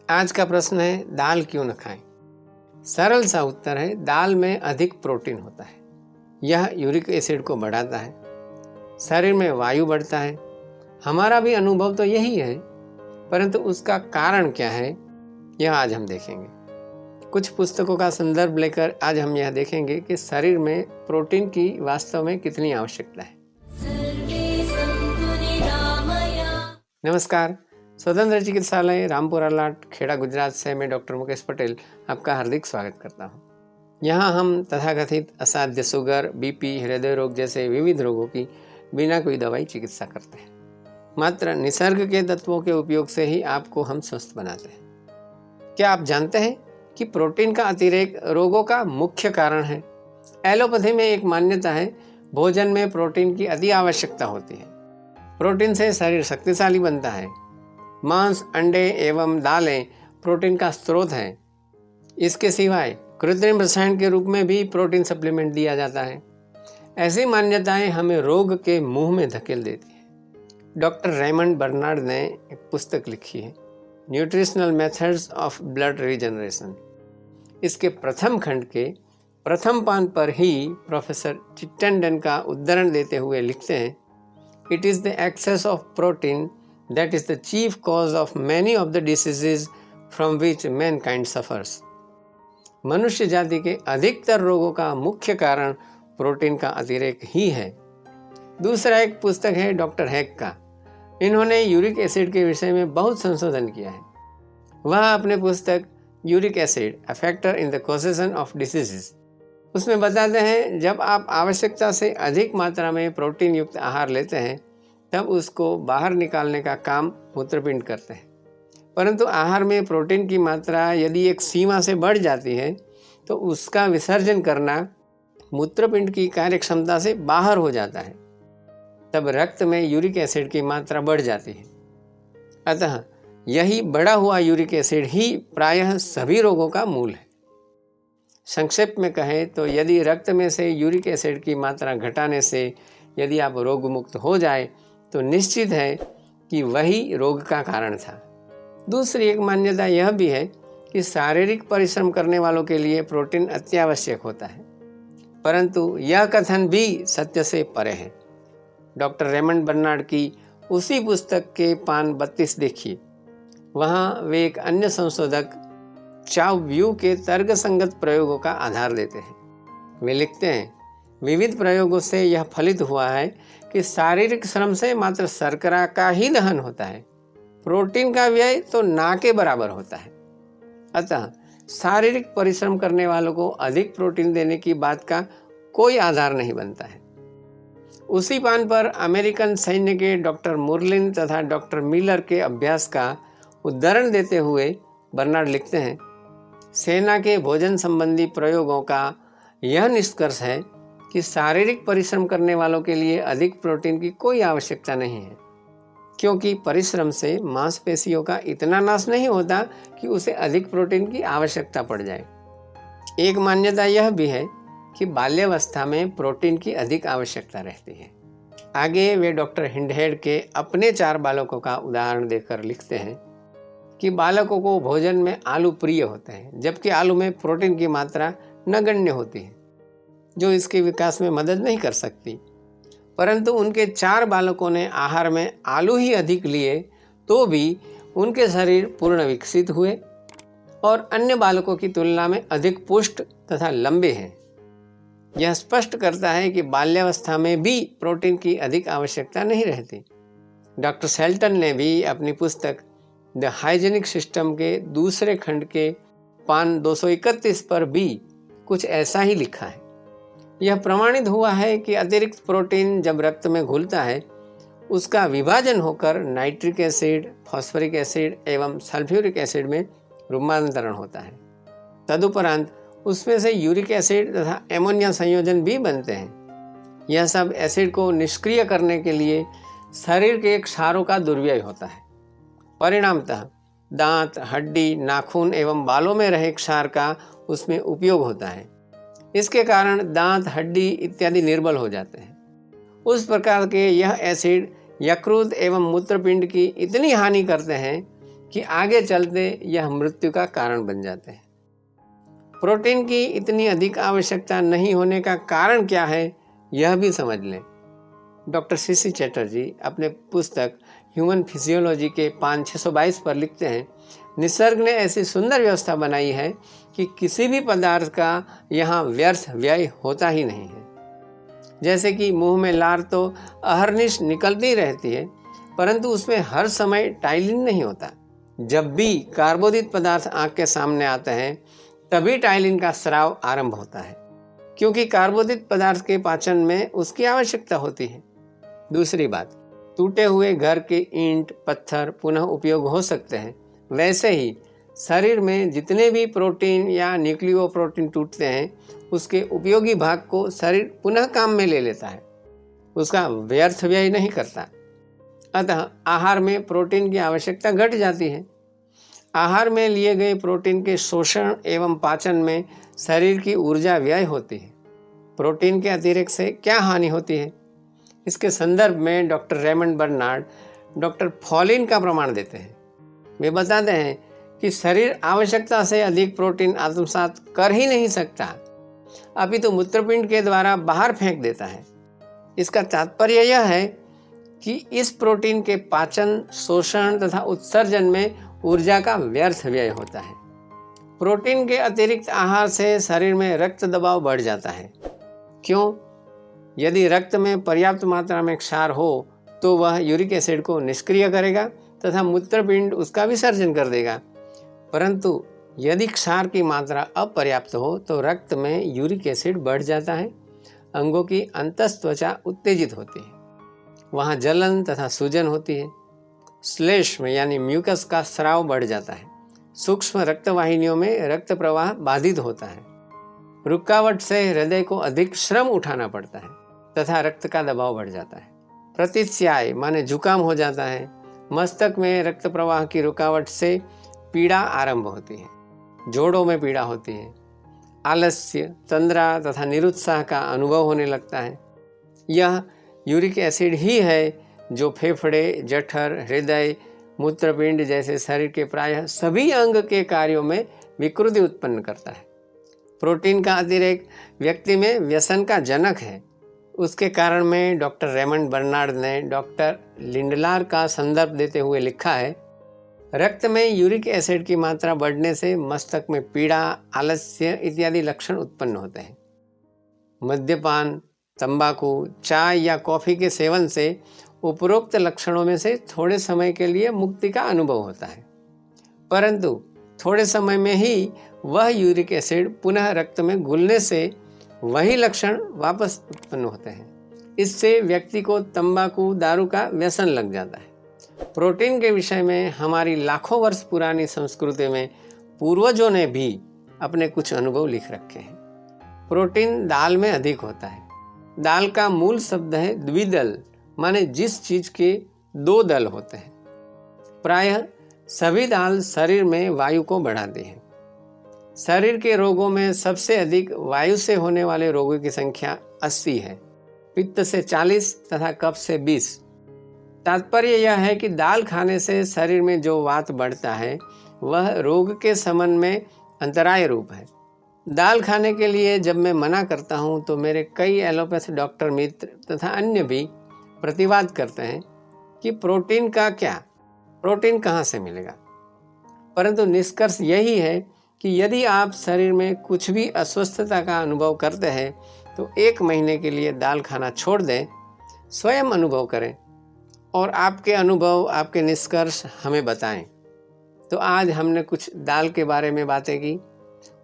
आज का प्रश्न है, दाल क्यों न खाएं? सरल सा उत्तर है, दाल में अधिक प्रोटीन होता है। यह यूरिक एसिड को बढ़ाता है, शरीर में वायु बढ़ता है। हमारा भी अनुभव तो यही है, परंतु उसका कारण क्या है, यह आज हम देखेंगे। कुछ पुस्तकों का संदर्भ लेकर आज हम यह देखेंगे कि शरीर में प्रोटीन की वास्तव में कितनी आवश्यकता है। नमस्कार, स्वतंत्र चिकित्सालय रामपुर अलाट, खेड़ा, गुजरात से मैं डॉक्टर मुकेश पटेल आपका हार्दिक स्वागत करता हूँ। यहाँ हम तथाकथित असाध्य शुगर, बीपी, हृदय रोग जैसे विविध रोगों की बिना कोई दवाई चिकित्सा करते हैं। मात्र निसर्ग के तत्वों के उपयोग से ही आपको हम स्वस्थ बनाते हैं। क्या आप जानते हैं कि प्रोटीन का अतिरेक रोगों का मुख्य कारण है? एलोपैथी में एक मान्यता है, भोजन में प्रोटीन की अति आवश्यकता होती है। प्रोटीन से शरीर शक्तिशाली बनता है। मांस, अंडे एवं दालें प्रोटीन का स्रोत हैं। इसके सिवाय कृत्रिम रसायन के रूप में भी प्रोटीन सप्लीमेंट दिया जाता है। ऐसी मान्यताएं हमें रोग के मुंह में धकेल देती है। डॉक्टर रेमंड बर्नार्ड ने एक पुस्तक लिखी है, nutritional methods of blood regeneration. इसके प्रथम खंड के प्रथम पान पर ही प्रोफेसर चिट्टन का उद्धरण देते हुए लिखते हैं, it is the excess of protein that is the chief cause of many of the diseases from which mankind suffers. मनुष्य जाति के अधिकतर रोगों का मुख्य कारण प्रोटीन का अतिरेक ही है। दूसरा एक पुस्तक है डॉक्टर हैक का। इन्होंने यूरिक एसिड के विषय में बहुत संशोधन किया है। वह अपने पुस्तक uric acid, a factor in the causation of diseases, उसमें बताते हैं, जब आप आवश्यकता से अधिक मात्रा में प्रोटीन युक्त आहार लेते हैं तब उसको बाहर निकालने का काम मूत्रपिंड करते हैं। परंतु आहार में प्रोटीन की मात्रा यदि एक सीमा से बढ़ जाती है तो उसका विसर्जन करना मूत्रपिंड की कार्यक्षमता से बाहर हो जाता है। तब रक्त में यूरिक एसिड की मात्रा बढ़ जाती है। अतः यही बढ़ा हुआ यूरिक एसिड ही प्रायः सभी रोगों का मूल है। संक्षेप में कहें तो यदि रक्त में से यूरिक एसिड की मात्रा घटाने से यदि आप रोग मुक्त हो जाए तो निश्चित है कि वही रोग का कारण था। दूसरी एक मान्यता यह भी है कि शारीरिक परिश्रम करने वालों के लिए प्रोटीन अत्यावश्यक होता है, परंतु यह कथन भी सत्य से परे है। डॉक्टर रेमंड बर्नार्ड की उसी पुस्तक के पान 32 देखिए। वहाँ वे एक अन्य संशोधक चाव व्यू के तर्कसंगत प्रयोगों का आधार देते हैं। वे लिखते हैं, विविध प्रयोगों से यह फलित हुआ है कि शारीरिक श्रम से मात्र शर्करा का ही दहन होता है, प्रोटीन का व्यय तो ना के बराबर होता है। अतः शारीरिक परिश्रम करने वालों को अधिक प्रोटीन देने की बात का कोई आधार नहीं बनता है। उसी पान पर अमेरिकन सैन्य के डॉक्टर मुरलिन तथा डॉक्टर मिलर के अभ्यास का उदाहरण देते हुए बर्नार्ड लिखते हैं, सेना के भोजन संबंधी प्रयोगों का यह निष्कर्ष है कि शारीरिक परिश्रम करने वालों के लिए अधिक प्रोटीन की कोई आवश्यकता नहीं है, क्योंकि परिश्रम से मांसपेशियों का इतना नाश नहीं होता कि उसे अधिक प्रोटीन की आवश्यकता पड़ जाए। एक मान्यता यह भी है कि बाल्यावस्था में प्रोटीन की अधिक आवश्यकता रहती है। आगे वे डॉक्टर हिंडहेड के अपने 4 बालकों का उदाहरण देकर लिखते हैं कि बालकों को भोजन में आलू प्रिय होते हैं, जबकि आलू में प्रोटीन की मात्रा नगण्य होती है, जो इसके विकास में मदद नहीं कर सकती। परंतु उनके 4 बालकों ने आहार में आलू ही अधिक लिए तो भी उनके शरीर पूर्ण विकसित हुए और अन्य बालकों की तुलना में अधिक पुष्ट तथा लंबे हैं। यह स्पष्ट करता है कि बाल्यावस्था में भी प्रोटीन की अधिक आवश्यकता नहीं रहती। डॉक्टर शेल्टन ने भी अपनी पुस्तक द हाइजेनिक सिस्टम के दूसरे खंड के पान 231 पर भी कुछ ऐसा ही लिखा है। यह प्रमाणित हुआ है कि अतिरिक्त प्रोटीन जब रक्त में घुलता है, उसका विभाजन होकर नाइट्रिक एसिड, फॉस्फोरिक एसिड एवं सल्फ्यूरिक एसिड में रूपांतरण होता है। तदुपरांत उसमें से यूरिक एसिड तथा एमोनिया संयोजन भी बनते हैं। यह सब एसिड को निष्क्रिय करने के लिए शरीर के क्षारों का दुर्व्यय होता है। परिणामतः दांत, हड्डी, नाखून एवं बालों में रहे क्षार का उसमें उपयोग होता है। इसके कारण दांत, हड्डी इत्यादि निर्बल हो जाते हैं। उस प्रकार के यह एसिड यकृत एवं मूत्रपिंड की इतनी हानि करते हैं कि आगे चलते यह मृत्यु का कारण बन जाते हैं। प्रोटीन की इतनी अधिक आवश्यकता नहीं होने का कारण क्या है, यह भी समझ लें। डॉक्टर सीसी चैटर्जी अपने पुस्तक ह्यूमन फिजियोलॉजी के 5/622 पर लिखते हैं, निसर्ग ने ऐसी सुंदर व्यवस्था बनाई है कि किसी भी पदार्थ का यहाँ व्यर्थ व्यय होता ही नहीं है। जैसे कि मुंह में लार तो अहरनिश निकलती रहती है, परंतु उसमें हर समय टाइलिन नहीं होता। जब भी कार्बोदित पदार्थ आँख के सामने आते हैं तभी टाइलिन का स्राव आरंभ होता है, क्योंकि कार्बोदित पदार्थ के पाचन में उसकी आवश्यकता होती है। दूसरी बात, टूटे हुए घर के ईंट पत्थर पुनः उपयोग हो सकते हैं, वैसे ही शरीर में जितने भी प्रोटीन या न्यूक्लियोप्रोटीन टूटते हैं उसके उपयोगी भाग को शरीर पुनः काम में ले लेता है, उसका व्यर्थ व्यय नहीं करता। अतः आहार में प्रोटीन की आवश्यकता घट जाती है। आहार में लिए गए प्रोटीन के शोषण एवं पाचन में शरीर की ऊर्जा व्यय होती है। प्रोटीन के अतिरिक्त से क्या हानि होती है, इसके संदर्भ में डॉक्टर रेमंड बर्नार्ड डॉक्टर फॉलिन का प्रमाण देते हैं। वे बताते हैं कि शरीर आवश्यकता से अधिक प्रोटीन आत्मसात कर ही नहीं सकता, अपितु मूत्रपिंड के द्वारा बाहर फेंक देता है। इसका तात्पर्य यह है कि इस प्रोटीन के पाचन, शोषण तथा उत्सर्जन में ऊर्जा का व्यर्थ व्यय होता है। प्रोटीन के अतिरिक्त आहार से शरीर में रक्त दबाव बढ़ जाता है। क्यों? यदि रक्त में पर्याप्त मात्रा में क्षार हो तो वह यूरिक एसिड को निष्क्रिय करेगा तथा मूत्रपिंड उसका विसर्जन कर देगा, परंतु यदि क्षार की मात्रा अपर्याप्त हो तो रक्त में यूरिक एसिड बढ़ जाता है, अंगों की अंतस्त्वचा उत्तेजित होती है, वहाँ जलन तथा सूजन होती है, श्लेष्म यानी म्यूकस का स्राव बढ़ जाता है, सूक्ष्म रक्तवाहिनियों में रक्त प्रवाह बाधित होता है, रुकावट से हृदय को अधिक श्रम उठाना पड़ता है तथा रक्त का दबाव बढ़ जाता है, प्रतिस्याय माने जुकाम हो जाता है, मस्तक में रक्त प्रवाह की रुकावट से पीड़ा आरंभ होती है, जोड़ों में पीड़ा होती है, आलस्य, तंद्रा तथा निरुत्साह का अनुभव होने लगता है। यह यूरिक एसिड ही है जो फेफड़े, जठर, हृदय, मूत्रपिंड जैसे शरीर के प्रायः सभी अंग के कार्यों में विकृति उत्पन्न करता है। प्रोटीन का अतिरेक व्यक्ति में व्यसन का जनक है। उसके कारण में डॉक्टर रेमंड बर्नार्ड ने डॉक्टर लिंडलार का संदर्भ देते हुए लिखा है, रक्त में यूरिक एसिड की मात्रा बढ़ने से मस्तक में पीड़ा, आलस्य इत्यादि लक्षण उत्पन्न होते हैं। मद्यपान, तंबाकू, चाय या कॉफ़ी के सेवन से उपरोक्त लक्षणों में से थोड़े समय के लिए मुक्ति का अनुभव होता है, परंतु थोड़े समय में ही वह यूरिक एसिड पुनः रक्त में घुलने से वही लक्षण वापस उत्पन्न होते हैं। इससे व्यक्ति को तंबाकू, दारू का व्यसन लग जाता है। प्रोटीन के विषय में हमारी लाखों वर्ष पुरानी संस्कृति में पूर्वजों ने भी अपने कुछ अनुभव लिख रखे हैं। प्रोटीन दाल में अधिक होता है। दाल का मूल शब्द है द्विदल, माने जिस चीज के दो दल होते हैं। प्रायः सभी दाल शरीर में वायु को बढ़ाती है। शरीर के रोगों में सबसे अधिक वायु से होने वाले रोगों की संख्या 80 है, पित्त से 40 तथा कफ से 20। तात्पर्य यह है कि दाल खाने से शरीर में जो वात बढ़ता है वह रोग के शमन में अंतराय रूप है। दाल खाने के लिए जब मैं मना करता हूँ तो मेरे कई एलोपैथ डॉक्टर मित्र तथा अन्य भी प्रतिवाद करते हैं कि प्रोटीन का क्या, प्रोटीन कहाँ से मिलेगा। परंतु निष्कर्ष यही है कि यदि आप शरीर में कुछ भी अस्वस्थता का अनुभव करते हैं तो 1 महीने के लिए दाल खाना छोड़ दें, स्वयं अनुभव करें और आपके अनुभव, आपके निष्कर्ष हमें बताएं। तो आज हमने कुछ दाल के बारे में बातें की,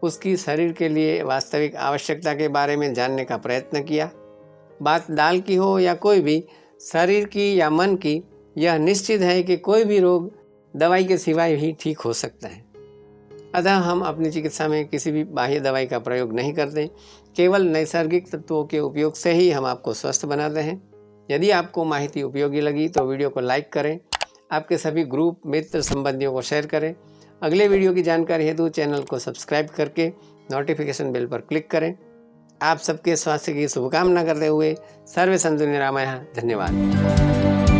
उसकी शरीर के लिए वास्तविक आवश्यकता के बारे में जानने का प्रयत्न किया। बात दाल की हो या कोई भी, शरीर की या मन की, यह निश्चित है कि कोई भी रोग दवाई के सिवाय ही ठीक हो सकता है। अतः हम अपनी चिकित्सा में किसी भी बाह्य दवाई का प्रयोग नहीं करते, केवल नैसर्गिक तत्वों के उपयोग से ही हम आपको स्वस्थ बनाते हैं। यदि आपको माहिती उपयोगी लगी तो वीडियो को लाइक करें, आपके सभी ग्रुप, मित्र, संबंधियों को शेयर करें। अगले वीडियो की जानकारी हेतु चैनल को सब्सक्राइब करके नोटिफिकेशन बेल पर क्लिक करें। आप सबके स्वास्थ्य की शुभकामना करते हुए सर्वे सन्तु निरामयाः। धन्यवाद।